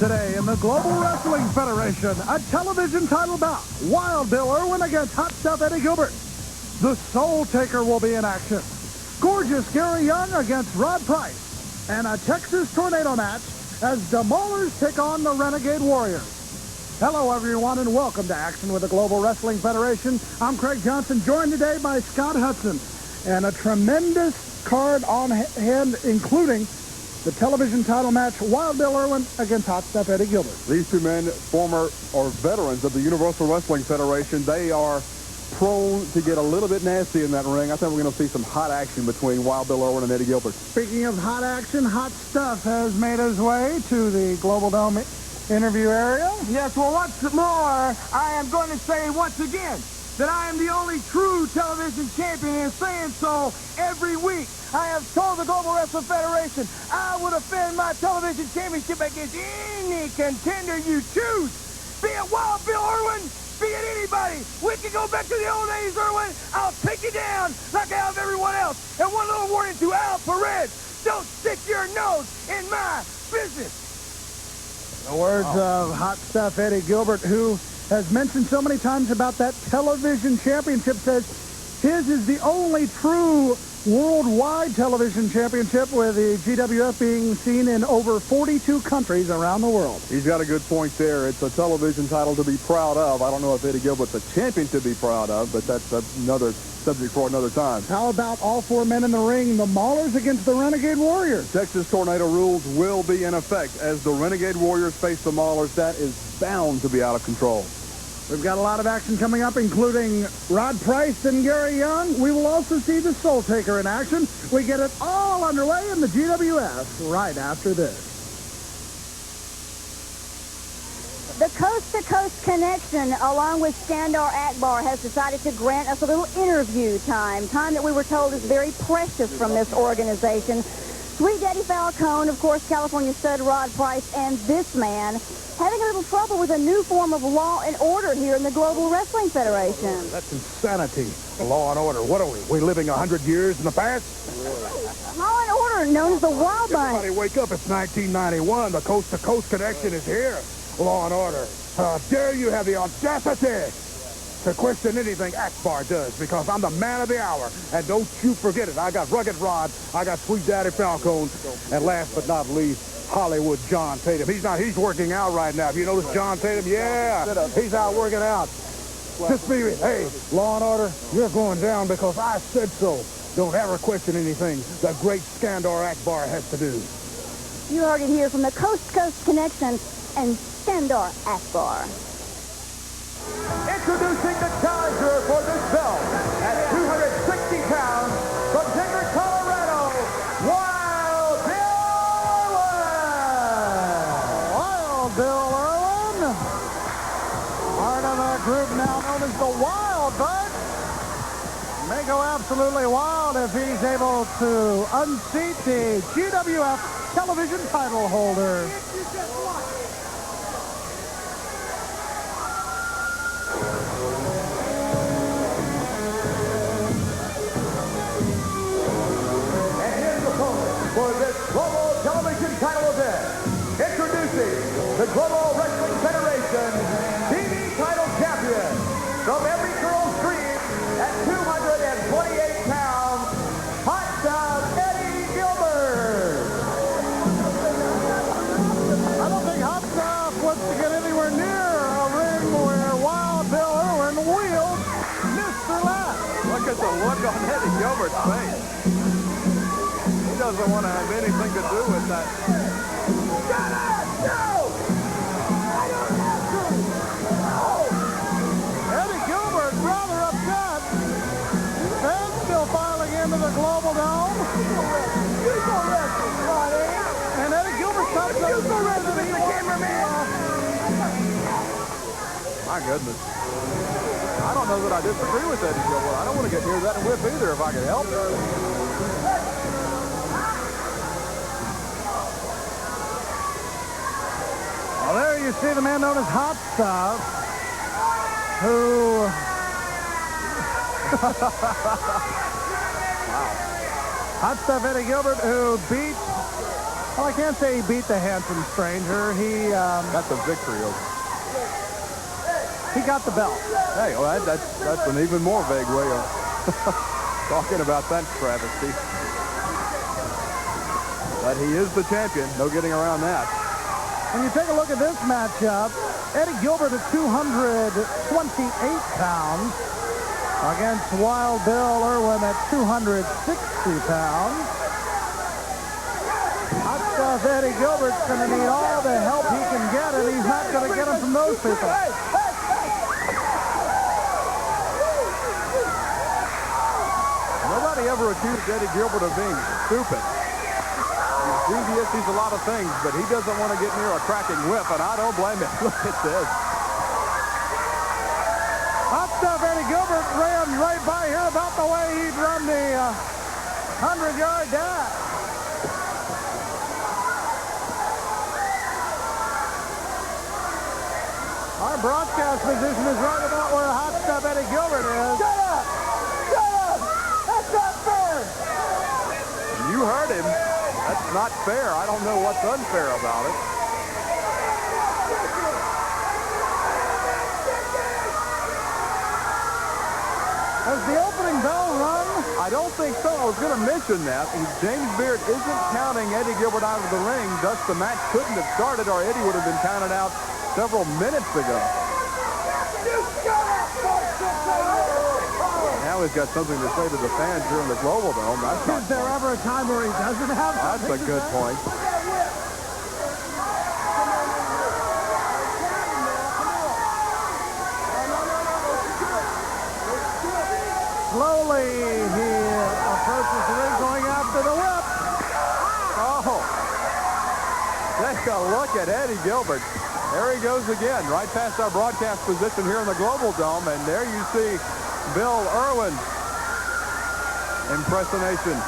today in the Global Wrestling Federation, a television title bout. Wild Bill Irwin against Hot Stuff Eddie Gilbert. The Soul Taker will be in action. Gorgeous Gary Young against Rod Price. And a Texas Tornado match as the Maulers take on the Renegade Warriors. Hello, everyone, and welcome to Action with the Global Wrestling Federation. I'm Craig Johnson, joined today by Scott Hudson. And a tremendous card on hand, including the television title match, Wild Bill Irwin against Hot Stuff Eddie Gilbert. These two men, former or veterans of the Universal Wrestling Federation, they are prone to get a little bit nasty in that ring. I think we're going to see some hot action between Wild Bill Irwin and Eddie Gilbert. Speaking of hot action, Hot Stuff has made his way to the Global Dome interview area. Yes, well, once more, I am going to say once again that I am the only true television champion, and saying so every week. I have told the Global Wrestling Federation I will defend my television championship against any contender you choose. Be it Wild Bill Irwin, be it anybody. We can go back to the old days, Irwin. I'll take you down like I have everyone else. And one little warning to Al Perez: don't stick your nose in my business. The words of Hot Stuff Eddie Gilbert, who has mentioned so many times about that television championship, says his is the only true worldwide television championship, with the GWF being seen in over 42 countries around the world. He's got a good point there. It's a television title to be proud of. I don't know if Eddie Gilbert's a champion to be proud of, but that's another subject for another time. How about all four men in the ring, the Maulers against the Renegade Warriors? Texas Tornado rules will be in effect as the Renegade Warriors face the Maulers. That is bound to be out of control. We've got a lot of action coming up, including Rod Price and Gary Young. We will also see the Soul Taker in action. We get it all underway in the GWF right after this. The Coast-to-Coast Connection, along with Skandar Akbar, has decided to grant us a little interview time that we were told is very precious from this organization. Sweet Daddy Falcone, of course, California stud Rod Price, and this man having a little trouble with a new form of law and order here in the Global Wrestling Federation. That's insanity. Law and order. What are we? We living 100 years in the past? Law and order, known as the Wild Bunch. Everybody wake up. It's 1991. The Coast-to-Coast Connection is here. Law and order. How dare you have the audacity to question anything Akbar does, because I'm the man of the hour. And don't you forget it. I got Rugged Rod. I got Sweet Daddy Falcone. And last but not least, Hollywood John Tatum. He's working out right now. Have you noticed John Tatum? Yeah, he's out working out. Just be, hey, Law and Order, you're going down because I said so. Don't ever question anything the great Skandar Akbar has to do. You heard it here from the Coast-to-Coast Connection and Skandar Akbar. Introducing the challenger for this belt at 260 pounds from Denver, Colorado, Wild Bill Irwin. Wild Bill Irwin, part of a group now known as the Wild Bunch. May go absolutely wild if he's able to unseat the GWF television title holder. For this global television title event, introducing the Global Wrestling Federation TV title champion from every girl's dream at 228 pounds, Hot Stuff Eddie Gilbert. I don't think Hot Stuff wants to get anywhere near a ring where Wild Bill Irwin wields Mr. Laugh. Look at the look on Eddie Gilbert's face. He doesn't want to have anything to do with that. Shut up! No! I don't have to! Eddie Gilbert rather upset. Fans still filing into the Global Dome. You go wrestle, Scotty! And Eddie Gilbert comes up. You go wrestle, Mr. Cameraman! My goodness. I don't know that I disagree with Eddie Gilbert. I don't want to get near that whip either if I could help it. Well, there you see the man known as Hot Stuff, who... Hot Stuff Eddie Gilbert, who beat Well, I can't say he beat the handsome stranger. He Got the victory over. he got the belt. Hey, well, that's an even more vague way of talking about that travesty. But he is the champion. No getting around that. When you take a look at this matchup, Eddie Gilbert at 228 pounds against Wild Bill Irwin at 260 pounds. Hot stuff Eddie Gilbert's going to need all the help he can get, and he's not going to get them from those people. Nobody ever accused Eddie Gilbert of being stupid. He's devious, he's a lot of things, but he doesn't want to get near a cracking whip, and I don't blame him. Look at this. Hot stuff Eddie Gilbert ran right by here about the way he'd run the 100-yard dash. Our broadcast position is right about where hot stuff Eddie Gilbert is. Shut up! Shut up! That's not fair! You heard him. That's not fair. I don't know what's unfair about it. Has the opening bell rung? I don't think so. I was going to mention that. James Beard isn't counting Eddie Gilbert out of the ring, thus the match couldn't have started, or Eddie would have been counted out several minutes ago. Now he's got something to say to the fans here in the Global Dome. That's not Is there ever a time where he doesn't have That's something a good to say? point. Slowly he approaches the ring going after the whip. Oh, take a look at Eddie Gilbert. There he goes again, right past our broadcast position here in the Global Dome, and there you see Bill Irwin's impersonation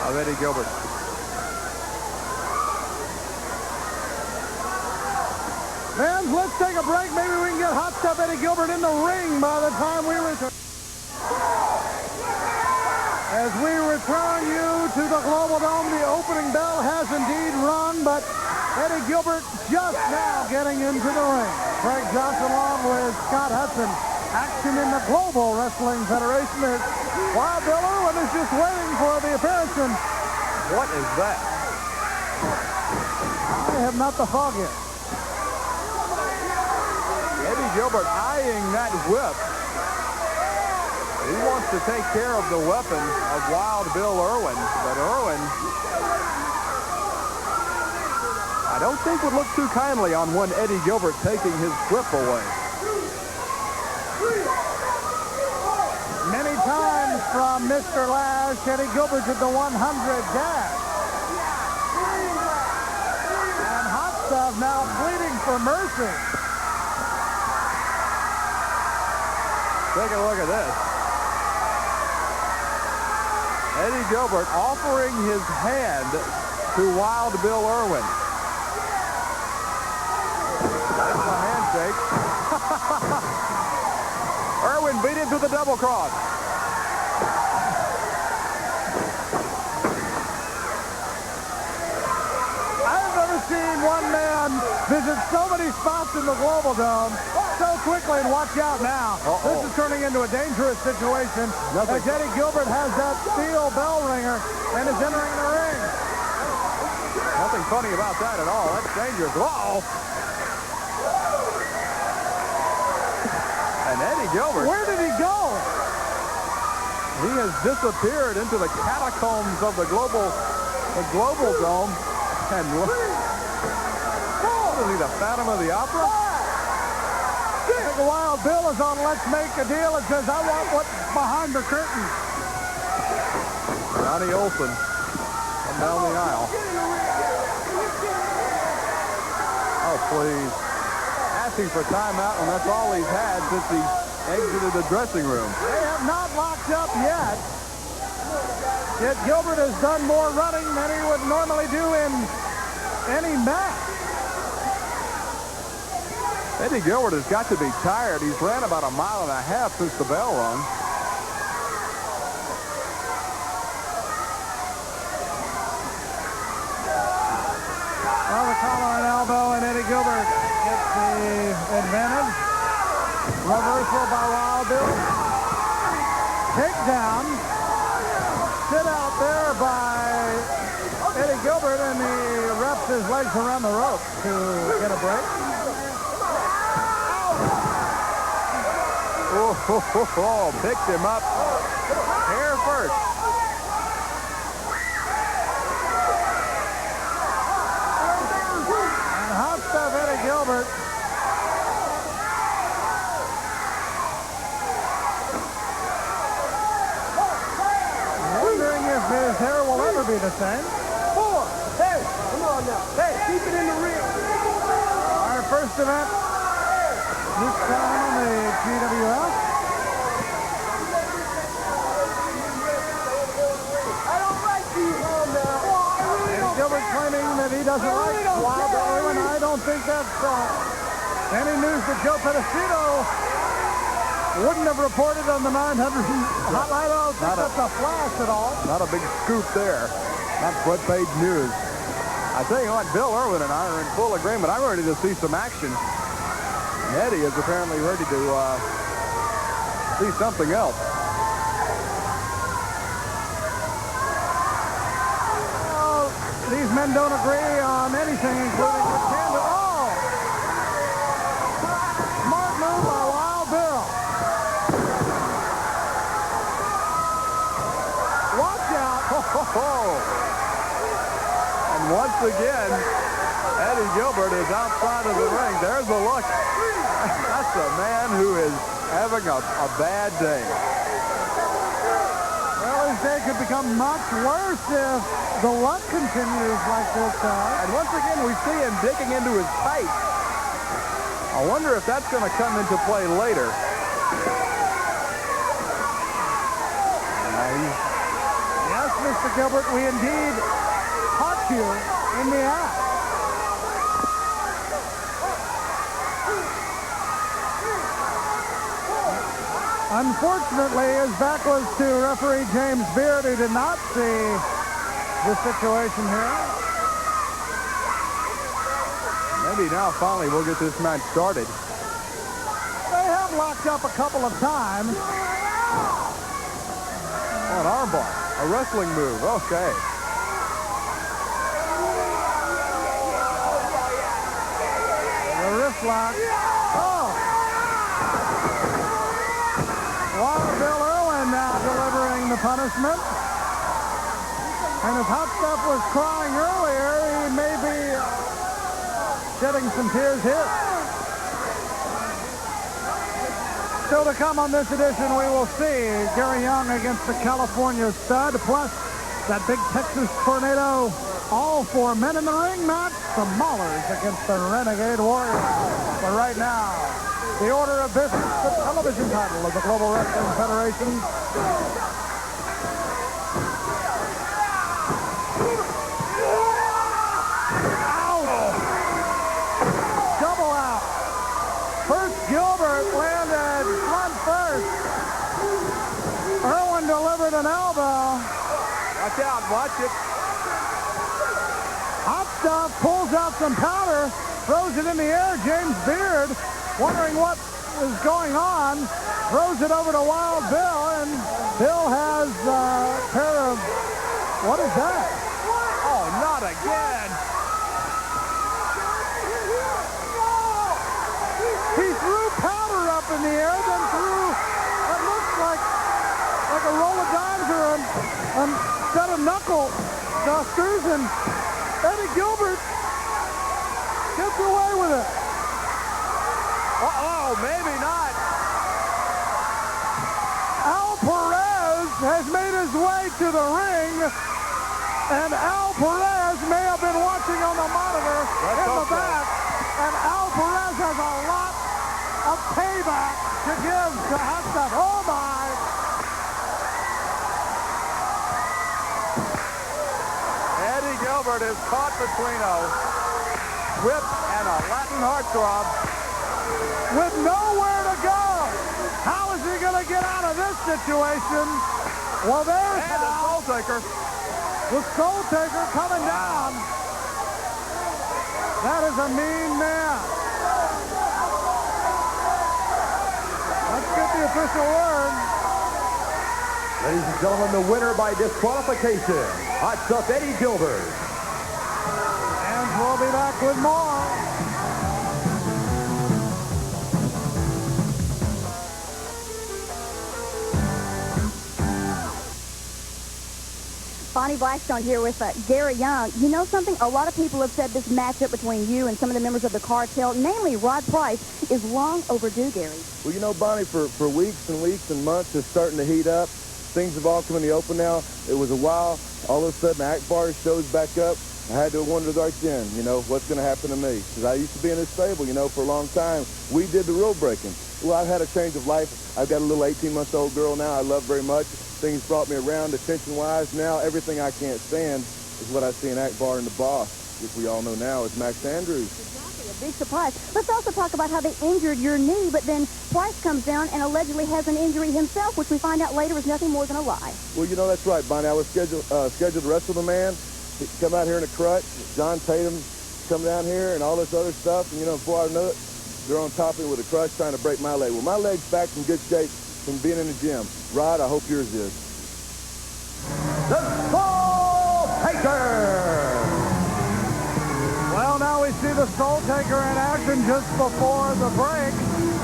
of Eddie Gilbert. Fans, let's take a break. Maybe we can get hot stuff Eddie Gilbert in the ring by the time we return. As we return you to the Global Dome, the opening bell has indeed rung, but Eddie Gilbert just now getting into the ring. Craig Johnson along with Scott Hudson. Action in the Global Wrestling Federation. As Wild Bill Irwin is just waiting for the appearance. And What is that? I have not the foggiest. Eddie Gilbert eyeing that whip. He wants to take care of the weapon of Wild Bill Irwin, but Irwin, I don't think would look too kindly on one Eddie Gilbert taking his whip away. Many times from Mr. Lash, Eddie Gilbert did the 100 dash. And hot stuff now pleading for mercy. Take a look at this. Eddie Gilbert offering his hand to Wild Bill Irwin. That's a handshake. Irwin beat him to the double cross. I've never seen one man visit so many spots in the Global Dome so quickly, and watch out now. This is turning into a dangerous situation as Eddie Gilbert has that steel bell ringer and is entering the ring. Nothing funny about that at all. That's dangerous. Uh-oh. And Eddie Gilbert, Where did he go? he has disappeared into the catacombs of the Global Dome. And look, what is he, the Phantom of the Opera? I think Wild Bill is on Let's Make a Deal. It says, I want what's behind the curtain. Johnny Olson come down the aisle. Oh, please. Asking for timeout, and that's all he's had since he exited the dressing room. They have not locked up yet. Yet Gilbert has done more running than he would normally do in any match. Eddie Gilbert has got to be tired. He's ran about 1.5 miles since the bell rung. collar and elbow, and Eddie Gilbert gets the advantage. Reversal by Wild Bill. Takedown. Sit out there by Eddie Gilbert, and he wraps his legs around the rope to get a break. Oh, picked him up hair first. And hot stuff Eddie Gilbert. Wondering if his hair will ever be the same. 4. Hey, come on now. Hey, keep it in the ring. Our first event this time on the GWF. I don't like these on now. Eddie Gilbert claiming that he doesn't like Wild Bill Irwin. I don't think that's any news that Joe Pedicino wouldn't have reported on the 900 hotline. I don't think that's a flash at all. Not a big scoop there. Not front page news. I tell you what, Bill Irwin and I are in full agreement. I'm ready to see some action. And Eddie is apparently ready to see something else. Well, these men don't agree on anything, including the candidate. Oh! Smart move by Wild Bill. Watch out. And once again, Eddie Gilbert is outside of the ring. There's a look. That's a man who is having a bad day. Well, his day could become much worse if the luck continues like this. And once again, we see him digging into his face. I wonder if that's going to come into play later. Yes, Mr. Gilbert, we indeed caught you in the act. Unfortunately, his back was to referee James Beard, who did not see the situation here. Maybe now finally we'll get this match started. They have locked up a couple of times. Oh, an armbar. A wrestling move. Okay. The wrist lock. Oh! Wild Bill Irwin now delivering the punishment. And if Hot Stuff was crying earlier, he may be shedding some tears here. Still to come on this edition, we will see Gary Young against the California Stud, plus that big Texas Tornado. All 4 men in the ring match, the Maulers against the Renegade Warriors. But right now, the order of business, the television title of the Global Wrestling Federation. Out! Double out. First Gilbert landed front first. Irwin delivered an elbow. Watch out. Watch it. Hot Stuff pulls out some powder, throws it in the air. James Beard, wondering what is going on, throws it over to Wild Bill, and Bill has a pair of, what is that? Oh, not again. He threw powder up in the air, then threw what looks like a roll of dimes or a set of knuckle dusters, and Eddie Gilbert gets away with it. Uh-oh, maybe not. Al Perez has made his way to the ring, and Al Perez may have been watching on the monitor in the back, and Al Perez has a lot of payback to give to Hot Stuff. Oh, my. Eddie Gilbert is caught between a whip and a Latin heartthrob. With nowhere to go. How is he going to get out of this situation? Well, there's And the Soul Taker. the Soul Taker coming down. That is a mean man. Let's get the official word. Ladies and gentlemen, the winner by disqualification, Hot Stuff Eddie Gilbert. And we'll be back with more. Bonnie Blackstone here with Gary Young. You know something? A lot of people have said this matchup between you and some of the members of the cartel, namely Rod Price, is long overdue, Gary. Well, you know, Bonnie, for weeks and weeks and months, it's starting to heat up. Things have all come in the open now. It was a while. All of a sudden, Akbar shows back up. I had to wonder right then, you know, what's going to happen to me? Because I used to be in this stable, you know, for a long time. We did the rule breaking. Well, I've had a change of life. I've got a little 18-month-old girl now I love very much. Things brought me around attention-wise. Now everything I can't stand is what I see in Akbar and the boss, which we all know now is Max Andrews. Exactly, a big surprise. Let's also talk about how they injured your knee, but then Price comes down and allegedly has an injury himself, which we find out later is nothing more than a lie. Well, you know, that's right, Bonnie. I was scheduled to wrestle the man. He'd come out here in a crutch. John Tatum come down here and all this other stuff. And, you know, before I know it, they're on top of me with a crutch trying to break my leg. Well, my leg's back in good shape from being in the gym. Rod, I hope yours is. The Soul Taker! Well, now we see the Soul Taker in action just before the break.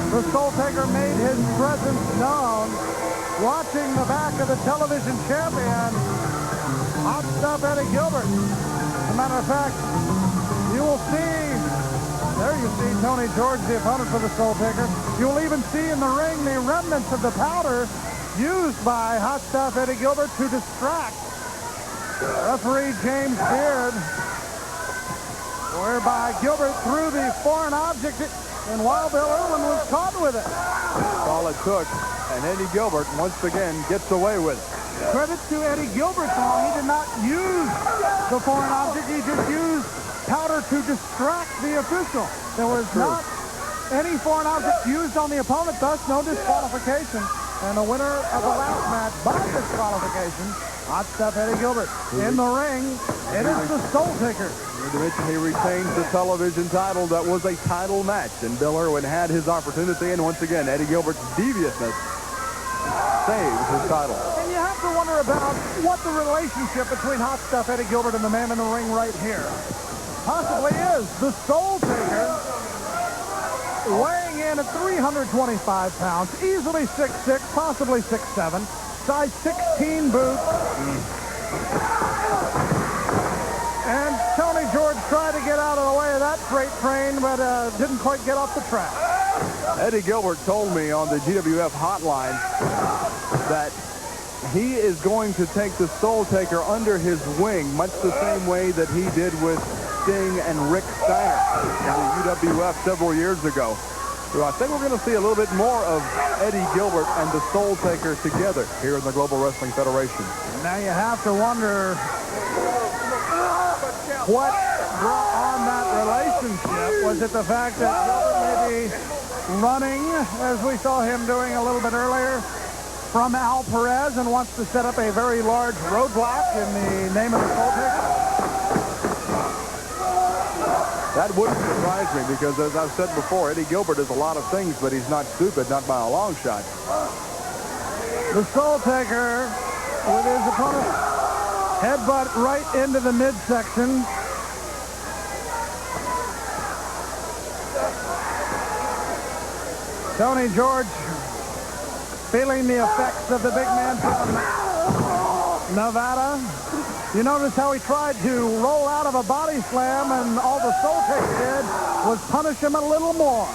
The Soul Taker made his presence known. Watching the back of the television champion, Hot Stuff Eddie Gilbert. As a matter of fact, you will see, there you see Tony George, the opponent for the Soul Taker. You'll even see in the ring the remnants of the powder used by Hot Stuff Eddie Gilbert to distract referee James Beard, whereby Gilbert threw the foreign object and Wild Bill Irwin was caught with it. That's all it took, and Eddie Gilbert once again gets away with it. Credit to Eddie Gilbert, though. He did not use the foreign object. He just used powder to distract the official. There was not any foreign object used on the opponent, thus no disqualification. And the winner of the last match by disqualification, Hot Stuff Eddie Gilbert. In the ring, it is the Soul Taker. Need to mention he retains the television title. That was a title match, and Bill Irwin had his opportunity, and once again, Eddie Gilbert's deviousness saves his title. And you have to wonder about what the relationship between Hot Stuff Eddie Gilbert and the man in the ring right here possibly is. The Soul Taker, weighing in at 325 pounds, easily 6'6", possibly 6'7", size 16 boots. And Tony George tried to get out of the way of that freight train, but didn't quite get off the track. Eddie Gilbert told me on the GWF hotline that he is going to take the Soul Taker under his wing, much the same way that he did with Sting and Rick Steiner in the UWF several years ago. So I think we're going to see a little bit more of Eddie Gilbert and the Soul Taker together here in the Global Wrestling Federation. Now you have to wonder what brought on that relationship. Was it the fact that Gilbert may be running, as we saw him doing a little bit earlier, from Al Perez and wants to set up a very large roadblock in the name of the Soul Taker? That wouldn't surprise me because, as I've said before, Eddie Gilbert is a lot of things, but he's not stupid, not by a long shot. The Soul Taker with his opponent headbutt right into the midsection. Tony George feeling the effects of the big man from Nevada. You notice how he tried to roll out of a body slam, and all the Soul Taker did was punish him a little more.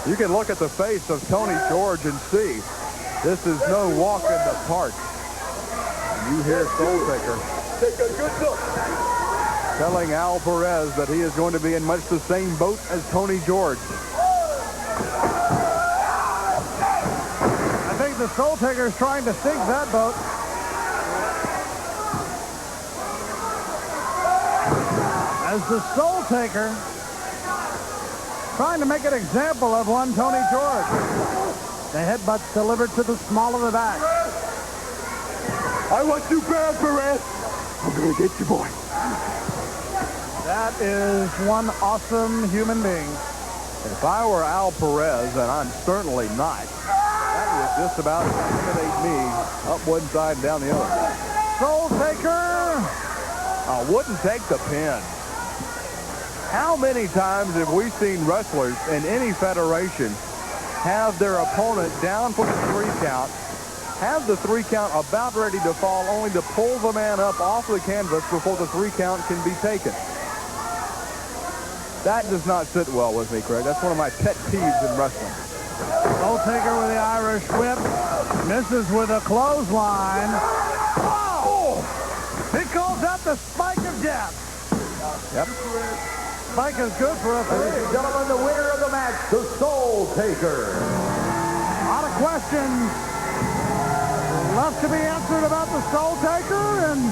You can look at the face of Tony George and see this is no walk in the park. You hear Soul Taker Take a good look. telling Al Perez that he is going to be in much the same boat as Tony George. I think the Soul Taker is trying to sink that boat. As the Soul Taker trying to make an example of one Tony George. The headbutt's delivered to the small of the back. I want you bad, Perez. I'm going to get you, boy. That is one awesome human being. If I were Al Perez, and I'm certainly not, that would just about intimidate me up one side and down the other. Soul Taker. Wouldn't take the pin. How many times have we seen wrestlers in any federation have their opponent down for the 3 count, have the 3 count about ready to fall, only to pull the man up off the canvas before the 3 count can be taken? That does not sit well with me, Craig. That's one of my pet peeves in wrestling. Soul Taker with the Irish whip. Misses with a clothesline. Oh! He calls out the spike of death. Yep. Spike is good for us. Ladies and gentlemen, the winner of the match, the Soul Taker. A lot of questions left to be answered about the Soul Taker, and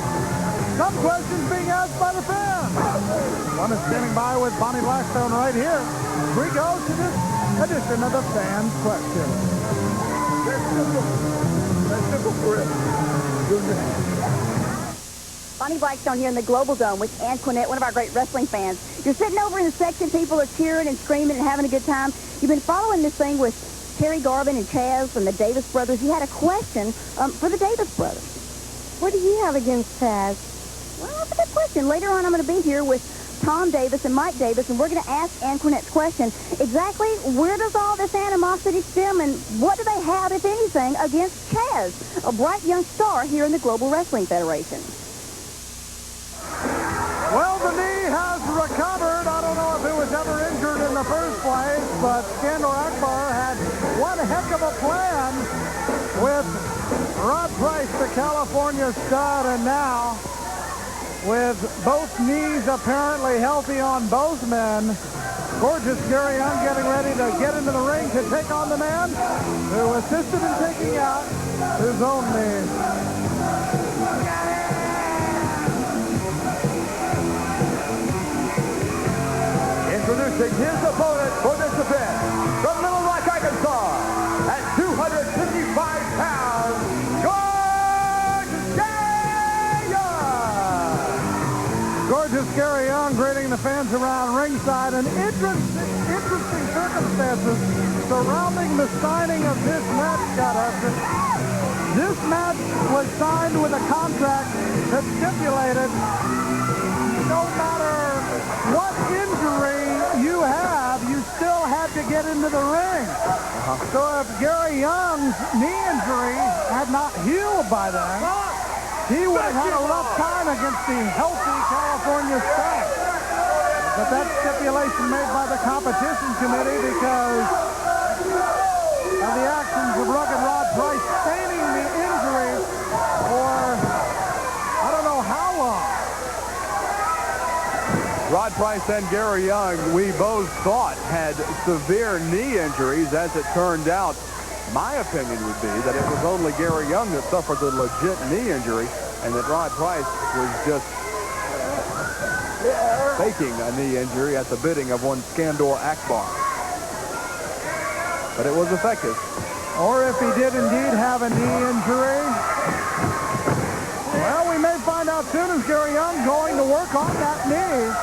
some questions being asked by the fans. One is standing by with Bonnie Blackstone right here. We go to this edition of the Fans Question. That's simple for it. Bonnie Blackstone here in the Global Dome with Ann Quinnett, one of our great wrestling fans. You're sitting over in the section. People are cheering and screaming and having a good time. You've been following this thing with Terry Garvin and Chaz from the Davis brothers. You had a question for the Davis brothers. What do you have against Chaz? Well, that's a good question. Later on, I'm going to be here with Tom Davis and Mike Davis, and we're going to ask Ann Quinnett's question. Exactly where does all this animosity stem, and what do they have, if anything, against Chaz, a bright young star here in the Global Wrestling Federation? Well, the knee has recovered. I don't know if it was ever injured in the first place, but Skandor Akbar had one heck of a plan with Rod Price, the California stud, and now with both knees apparently healthy on both men, gorgeous Gary Young getting ready to get into the ring to take on the man who assisted in taking out his own knee. Introducing his opponent for this event, from Little Rock, Arkansas, at 255 pounds, Gorgeous Gary Young greeting the fans around ringside, and interesting circumstances surrounding the signing of this match, Scott Hudson. This match was signed with a contract that stipulated no matter what injury you have, you still had to get into the ring. So if Gary Young's knee injury had not healed by then, he would have had a rough time against the healthy California stud. But that stipulation made by the competition committee because of the actions of Rugged Rod Price sustaining the injury for I don't know how long. Rod Price and Gary Young, we both thought had severe knee injuries. As it turned out, my opinion would be that it was only Gary Young that suffered the legit knee injury, and that Rod Price was just faking a knee injury at the bidding of one Skandor Akbar. But it was effective. Or if he did indeed have a knee injury, well, we may find out soon as Gary Young going to work on that knee.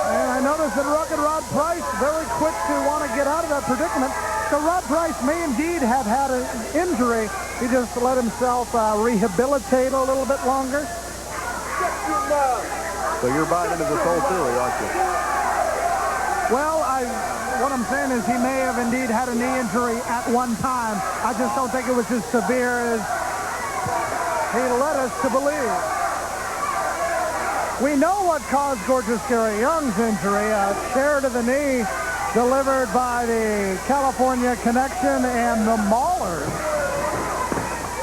And I noticed that Rugged Rod Price very quick to want to get out of that predicament. So Rod Price may indeed have had an injury. He just let himself rehabilitate a little bit longer. So you're buying into this whole theory, aren't you? Well, what I'm saying is he may have indeed had a knee injury at one time. I just don't think it was as severe as he led us to believe. We know what caused Gorgeous Gary Young's injury, a tear to the knee delivered by the California Connection and the Maulers.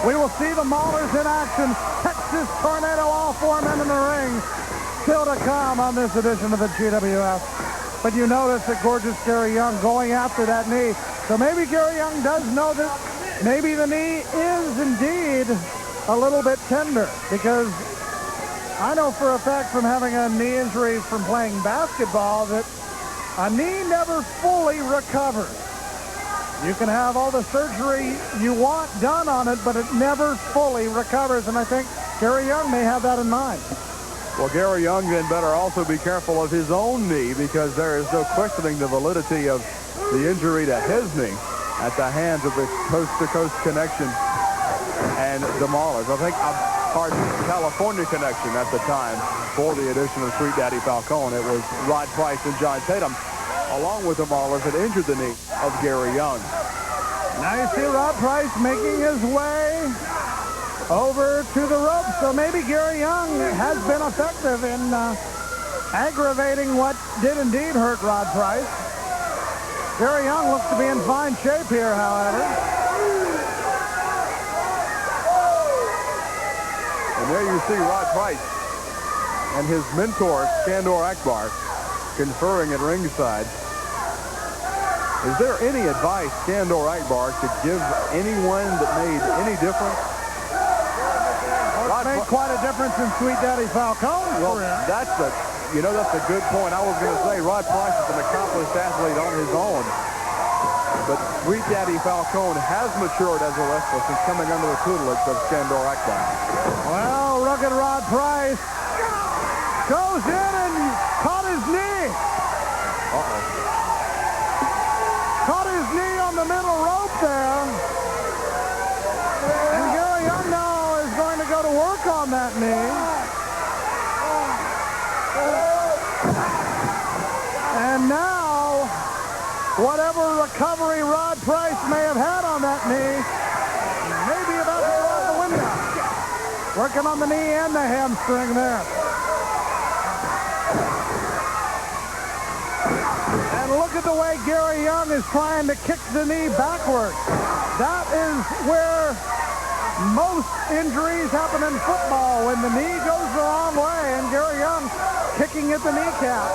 We will see the Maulers in action. Texas Tornado, all 4 men in the ring. Still to come on this edition of the GWF. But you notice that Gorgeous Gary Young going after that knee. So maybe Gary Young does know that maybe the knee is indeed a little bit tender, because I know for a fact from having a knee injury from playing basketball that a knee never fully recovers. You can have all the surgery you want done on it, but it never fully recovers, and I think Gary Young may have that in mind. Well, Gary Young then better also be careful of his own knee, because there is no questioning the validity of the injury to his knee at the hands of the coast-to-coast connection and Demolers. I think, California connection at the time for the addition of Sweet Daddy Falcone. It was Rod Price and John Tatum, along with Demolers, that injured the knee of Gary Young. Now you see Rod Price making his way over to the rope, so maybe Gary Young has been effective in aggravating what did indeed hurt Rod Price. Gary Young looks to be in fine shape here, however. And there you see Rod Price and his mentor, Skandor Akbar, conferring at ringside. Is there any advice Skandor Akbar could give anyone that made any difference? Well, it made quite a difference in Sweet Daddy Falcone's career. That's a good point. I was going to say Rod Price is an accomplished athlete on his own. But Sweet Daddy Falcone has matured as a wrestler since coming under the tutelage of Skandor Akbar. Well, rugged Rod Price goes in and caught his knee. Caught his knee on the middle rope there. And Gary Young now is going to go to work on that knee. And now, whatever recovery Rod Price may have had on that knee may be about to go out the window. Working on the knee and the hamstring there. And look at the way Gary Young is trying to kick the knee backwards. That is where most injuries happen in football, when the knee goes the wrong way, and Gary Young kicking at the kneecap.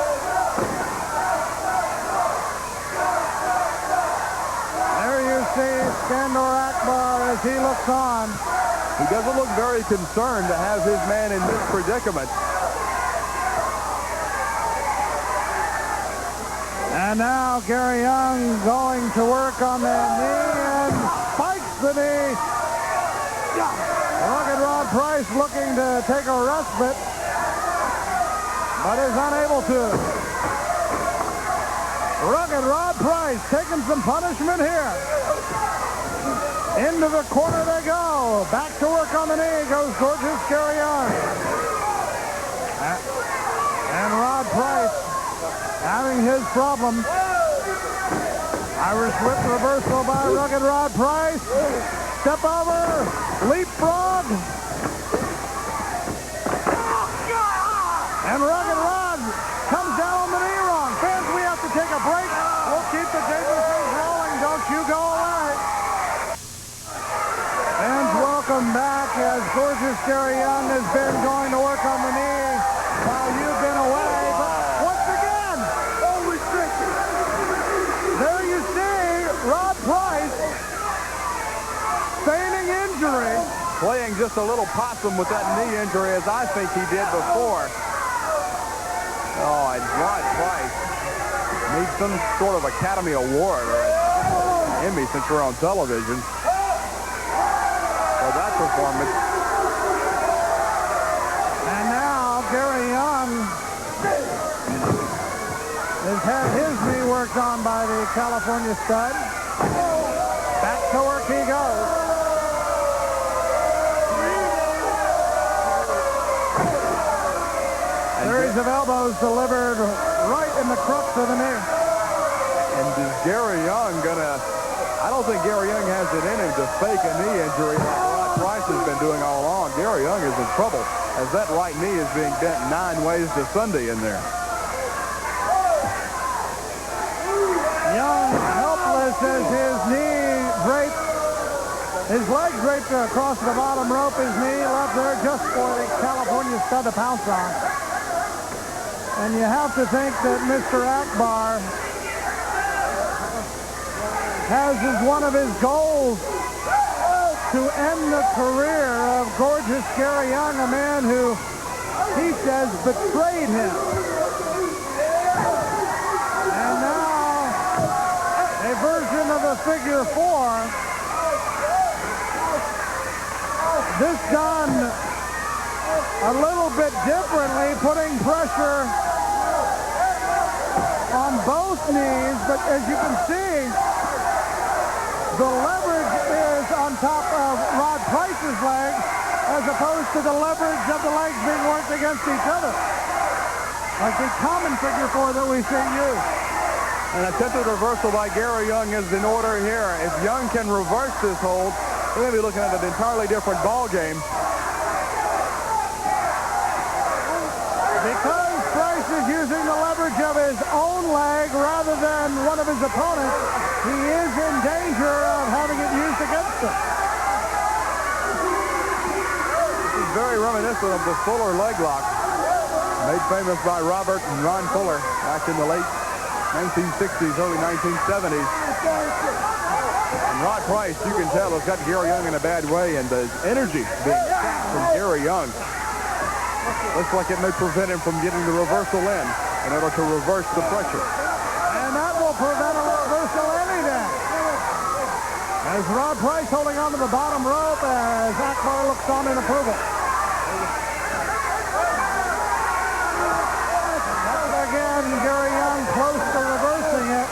There you see Skandor Akbar as he looks on. He doesn't look very concerned to have his man in this predicament. And now Gary Young going to work on that knee and spikes the knee. Rugged Rod Price looking to take a respite, but is unable to. Rugged Rod Price taking some punishment here. Into the corner they go. Back to work on the knee goes gorgeous Gary Young. And Rod Price having his problem. Irish whip reversal by rugged Rod Price. Step over. Leapfrog. And rugged Rod comes down on the knee wrong. Fans, we have to take a break. We'll keep the JWF rolling. Don't you go away. Fans, welcome back as gorgeous Gary Young has been going to work on the knee while you've been away. But once again, there you see Rod Price feigning injury. Playing just a little possum with that knee injury, as I think he did before. Oh, and Rod Price needs some sort of Academy Award or an Emmy since we're on television for that performance. And now Gary Young has had his knee worked on by the California stud. Back to work he goes. Series of elbows delivered right in the crux of the knee. And is Gary Young gonna... I don't think Gary Young has it in him to fake a knee injury like Rod Price has been doing all along. Gary Young is in trouble as that right knee is being bent 9 ways to Sunday in there. Young helpless as his knee draped, his legs draped across the bottom rope, his knee left there just for the California stud to pounce on. And you have to think that Mr. Akbar has as one of his goals to end the career of gorgeous Gary Young, a man who, he says, betrayed him. And now, a version of a figure 4. This done a little bit differently, putting pressure on both knees, but as you can see, the leverage is on top of Rod Price's leg as opposed to the leverage of the legs being worked against each other, like the common figure four that we see used. An attempted reversal by Gary Young is in order here. If Young can reverse this hold, we're going to be looking at an entirely different ball game. Because Price is using the leverage of his own leg rather than one of his opponents, he is in danger of having it used against him. This is very reminiscent of the Fuller leg lock, made famous by Robert and Ron Fuller back in the late 1960s, early 1970s. And Rod Price, you can tell, has got Gary Young in a bad way, and the energy being sapped from Gary Young looks like it may prevent him from getting the reversal in order to reverse the pressure. And that will prevent a reversal any day. As Rod Price holding onto the bottom rope as Akbar looks on in approval. Again, Gary Young close to reversing it.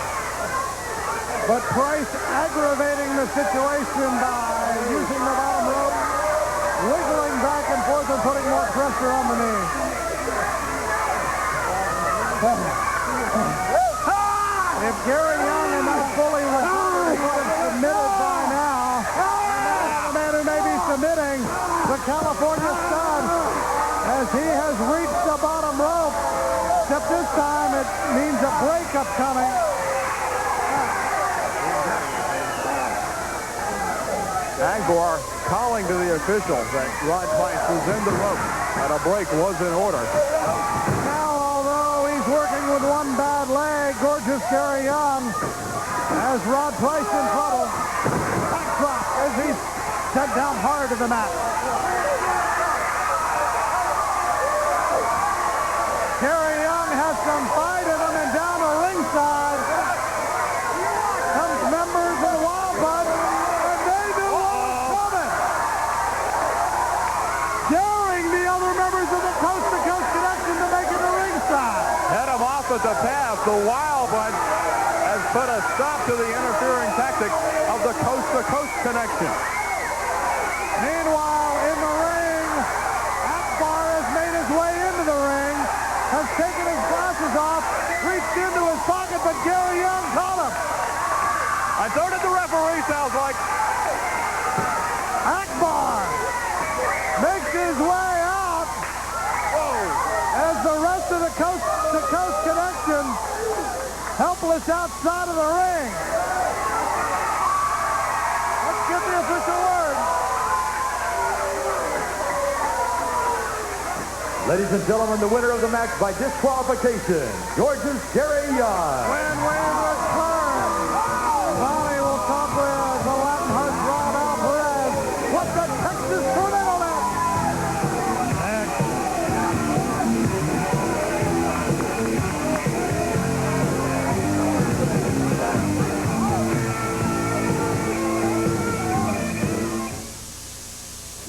But Price aggravating the situation by using the bottom rope, wiggling back and forth and putting more pressure on the knee. If Gary Young had not fully recovered, he would have submitted by now. And the man who may be submitting, the California stud, as he has reached the bottom rope. Except this time it means a breakup coming. Akbar calling to the officials that Rod Price was in the rope, that a break was in order. Now, although he's working with one bad leg, gorgeous Gary Young has Rod Price in trouble. Backdrop as he's sent down hard to the mat. Gary Young has some fight in him and down to ringside comes members of the Wild Buds, and they knew what was coming. Daring the other members of the Coast to Coast Connection to make it to ringside. Head him off at the path. The Wild Buds has put a stop to the interfering tactics of the Coast to Coast Connection. Meanwhile, in the ring, Akbar has made his way into the ring, has taken his glasses off, reached into his pocket, but Gary Young caught him. And so did the referee, sounds like. Akbar makes his way out. As the rest of the Coast to Coast Connection helpless outside of the ring. Let's get the official word. Ladies and gentlemen, the winner of the match by disqualification, George's Gary Young. When we return, Bonnie will talk with the Latin Heart Rob Alvarez. What the Texas Tornado match?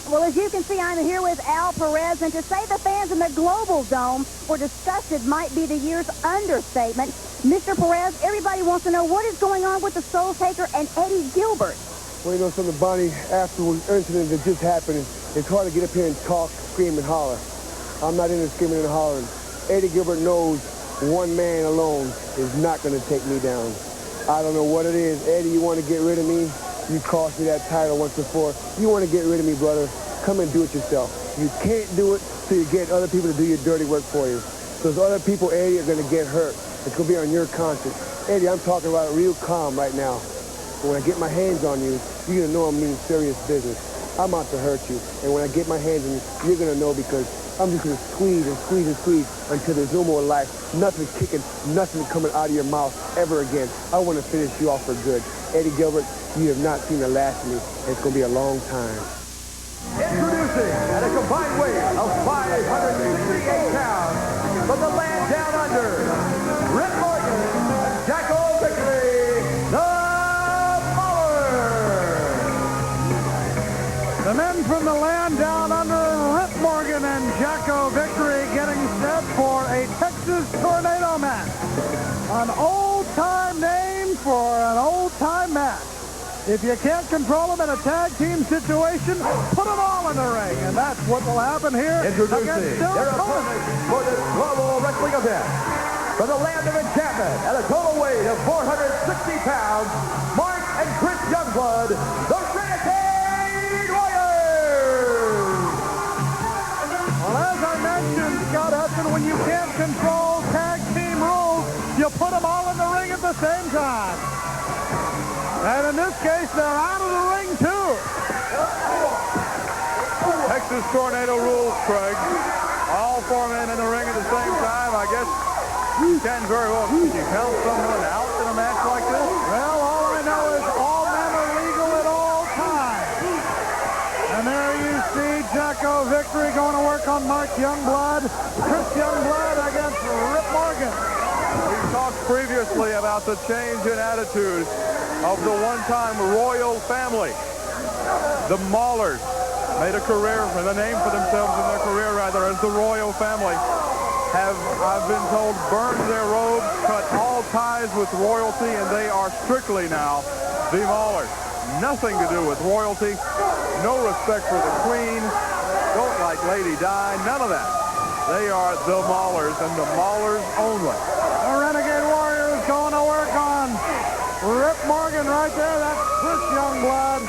Well, as you can see, I'm here with Al Perez, and to say the fans in the Global Dome were disgusted might be the year's understatement. Mr. Perez, everybody wants to know what is going on with the Soul Taker and Eddie Gilbert. Well, you know something, Bonnie, after the incident that just happened, it's hard to get up here and talk, scream, and holler. I'm not into screaming and hollering. Eddie Gilbert knows one man alone is not going to take me down. I don't know what it is. Eddie, you want to get rid of me? You cost me that title once before. You want to get rid of me, brother? Come and do it yourself. You can't do it, so you get other people to do your dirty work for you. Those other people, Eddie, are going to get hurt. It's going to be on your conscience. Eddie, I'm talking about real calm right now. But when I get my hands on you, you're going to know I'm meaning serious business. I'm out to hurt you. And when I get my hands on you, you're going to know because I'm just going to squeeze and squeeze and squeeze until there's no more life. Nothing kicking, nothing coming out of your mouth ever again. I want to finish you off for good. Eddie Gilbert, you have not seen the last of me. It's going to be a long time. Introducing at a combined weight of 568 pounds from the land down under, Rip Morgan, Jackal Victory, the Mauler. The men from the land down under, Rip Morgan and Jacko Victory getting set for a Texas Tornado match. An old-time name for an old-time match. If you can't control them in a tag team situation, put them all in the ring. And that's what will happen here. Introducing their opponents for this global wrestling event. From the land of enchantment at a total weight of 460 pounds, Mark and Chris Youngblood, the Renegade Warriors! Well, as I mentioned, Scott Hudson, when you can't control tag team rules, you put them all in the ring at the same time. And in this case, they're out of the ring, too. Texas Tornado rules, Craig. All 4 men in the ring at the same time. I guess you can very well. Can you count someone out in a match like this? Well, all I know is all men are legal at all times. And there you see Jacko Victory going to work on Mark Youngblood. Chris Youngblood against Rip Morgan. We talked previously about the change in attitude of the one-time royal family. The Maulers made a career, a name for themselves in their career, rather, as the royal family. Have, I've been told, burned their robes, cut all ties with royalty, and they are strictly now the Maulers. Nothing to do with royalty, no respect for the Queen, don't like Lady Di, none of that. They are the Maulers and the Maulers only. The Renegade Warriors going to work on Rip Morgan right there. That's Chris Youngblood.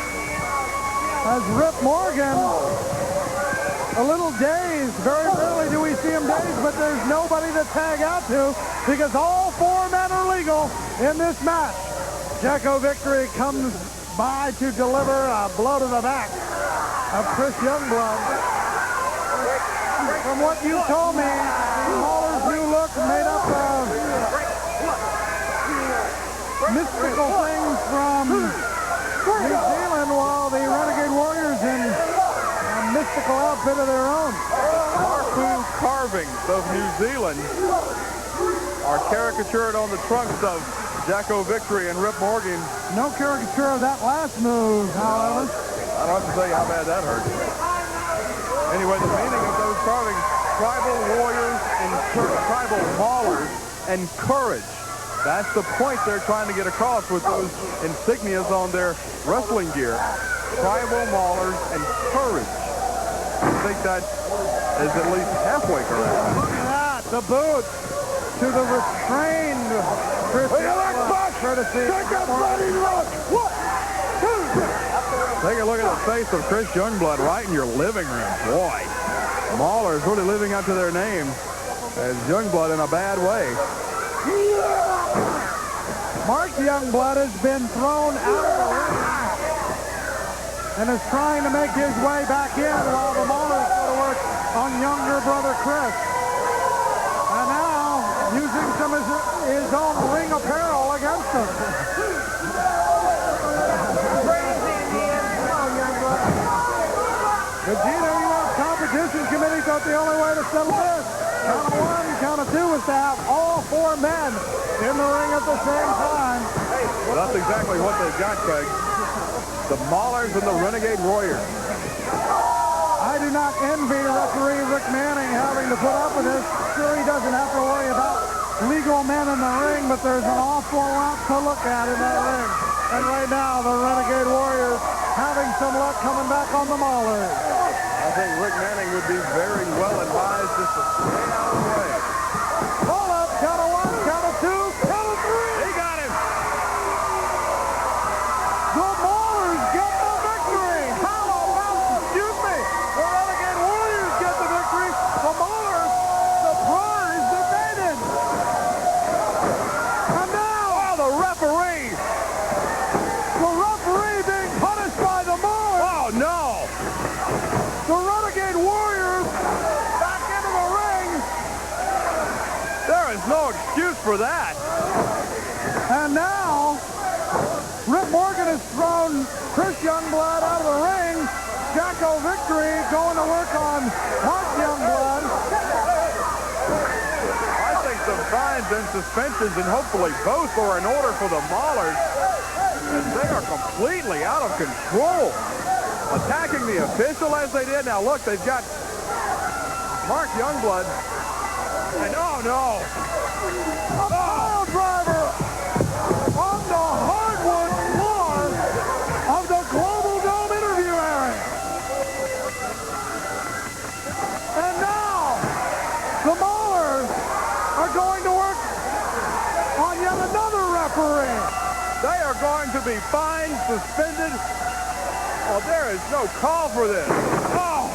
As Rip Morgan, a little dazed. Very rarely do we see him dazed, but there's nobody to tag out to because all 4 men are legal in this match. Jacko Victory comes by to deliver a blow to the back of Chris Youngblood. From what you told me, the Mauler's new look made up of mystical things from New Zealand, while the Renegade Warriors in a mystical outfit of their own. Harpoon carvings of New Zealand are caricatured on the trunks of Jacko Victory and Rip Morgan. No caricature of that last move, however. I don't have to tell you how bad that hurt. Anyway, the meaning of those carvings, tribal warriors and tribal maulers and courage. That's the point they're trying to get across with those insignias on their wrestling gear. Tribal maulers and courage. I think that is at least halfway correct. Look at that, the boots to the restrained Chris Youngblood, courtesy. Take a look at the face of Chris Youngblood right in your living room. Boy, Maulers really living up to their name as Youngblood in a bad way. Mark Youngblood has been thrown out of the ring and is trying to make his way back in while the Maulers go to work on younger brother Chris. And now using some of his own ring apparel against him. Vegeta, U.S. Competition Committee thought the only way to settle this, count of 1, count of 2, was to have all 4 men in the ring at the same time. Well, that's exactly what they've got, Craig. The Maulers and the Renegade Warriors. I do not envy referee Rick Manning having to put up with this. Sure, he doesn't have to worry about legal men in the ring, but there's an awful lot to look at in that ring. And right now, the Renegade Warriors having some luck coming back on the Maulers. I think Rick Manning would be very well advised just to stay out of the way. Hold up, count of 1, count of 2, count of 3. He got him. The Maulers get the victory. How about, excuse me, the Renegade Warriors get the victory. The Maulers, the prize defeated. And now, The referee being punished by the Maulers. Oh, no! The Renegade Warriors back into the ring. There is no excuse for that. And now, Rip Morgan has thrown Chris Youngblood out of the ring. Jacko Victory going to work on Mark Youngblood. I think some fines and suspensions, and hopefully both, are in order for the Maulers. And they are completely out of control. Attacking the official as they did. Now look, they've got Mark Youngblood. And oh no! A pile driver on the hardwood floor of the Global Dome interview area. And now, the Maulers are going to work on yet another referee. They are going to be fined, suspended. Oh, there is no call for this. Oh,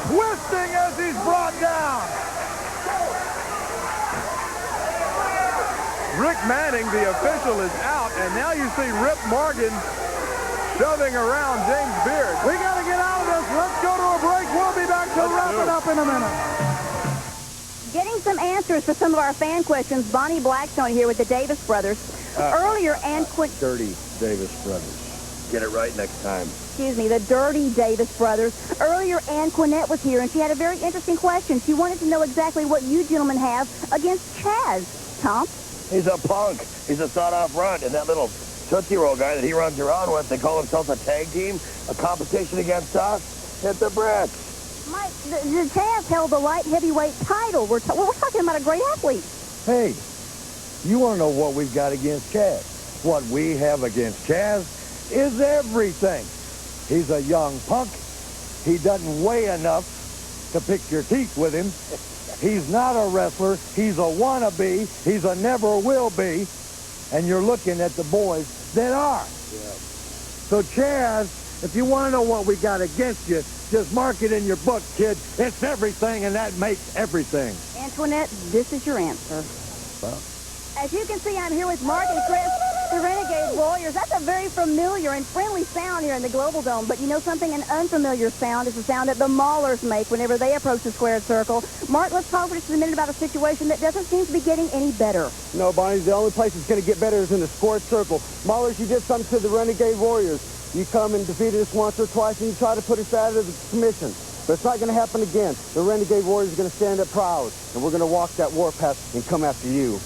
twisting as he's brought down. Rick Manning, the official, is out, and now you see Rip Morgan shoving around James Beard. We got to get out of this. Let's go to a break. We'll be back to wrap it up in a minute. Getting some answers for some of our fan questions. Bonnie Blackstone here with the Davis brothers. Earlier, Dirty Davis brothers. Get it right next time. Excuse me, the Dirty Davis brothers. Earlier, Ann Quinnett was here, and she had a very interesting question. She wanted to know exactly what you gentlemen have against Chaz. Tom? He's a punk. He's a sawed-off runt. And that little Tootsie Roll guy that he runs around with, they call themselves a tag team, a competition against us. Hit the bricks. Mike, the Chaz held the light heavyweight title. We're talking about a great athlete. Hey, you want to know what we've got against Chaz? What we have against Chaz is everything. He's a young punk. He doesn't weigh enough to pick your teeth with him. He's not a wrestler. He's a wannabe. He's a never will be. And you're looking at the boys that are. Yeah. So, Chaz, if you want to know what we got against you, just mark it in your book, kid. It's everything, and that makes everything. Antoinette, this is your answer. Well, as you can see, I'm here with Mark and Chris, the Renegade Warriors. That's a very familiar and friendly sound here in the Global Dome. But you know something? An unfamiliar sound is the sound that the Maulers make whenever they approach the squared circle. Mark, let's talk for just a minute about a situation that doesn't seem to be getting any better. No, Bonnie, the only place it's going to get better is in the squared circle. Maulers, you did something to the Renegade Warriors. You come and defeated us once or twice, and you try to put us out of the submission. But it's not going to happen again. The Renegade Warriors are going to stand up proud, and we're going to walk that warpath and come after you.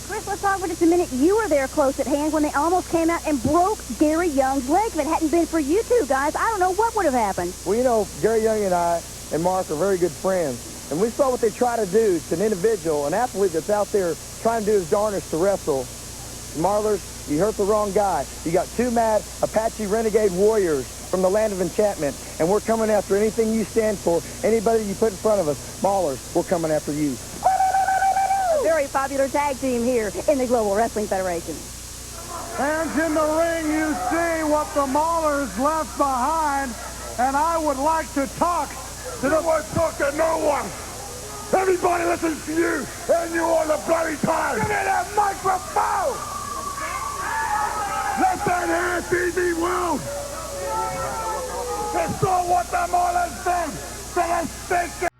Chris, let's talk for just a minute. You were there close at hand when they almost came out and broke Gary Young's leg. If it hadn't been for you two guys, I don't know what would have happened. Well, you know, Gary Young and I and Mark are very good friends. And we saw what they try to do to an individual, an athlete that's out there trying to do his darnest to wrestle. Maulers, you hurt the wrong guy. You got two mad Apache Renegade Warriors from the land of enchantment, and we're coming after anything you stand for, anybody you put in front of us. Maulers, we're coming after you. A very popular tag team here in the Global Wrestling Federation. And in the ring, you see what the Maulers left behind, and I would like to talk to the... You won't talk to no one. Everybody listens to you, and you all the bloody time. Give me that microphone! Let that half-easy world. They saw what the Maulers did to the state.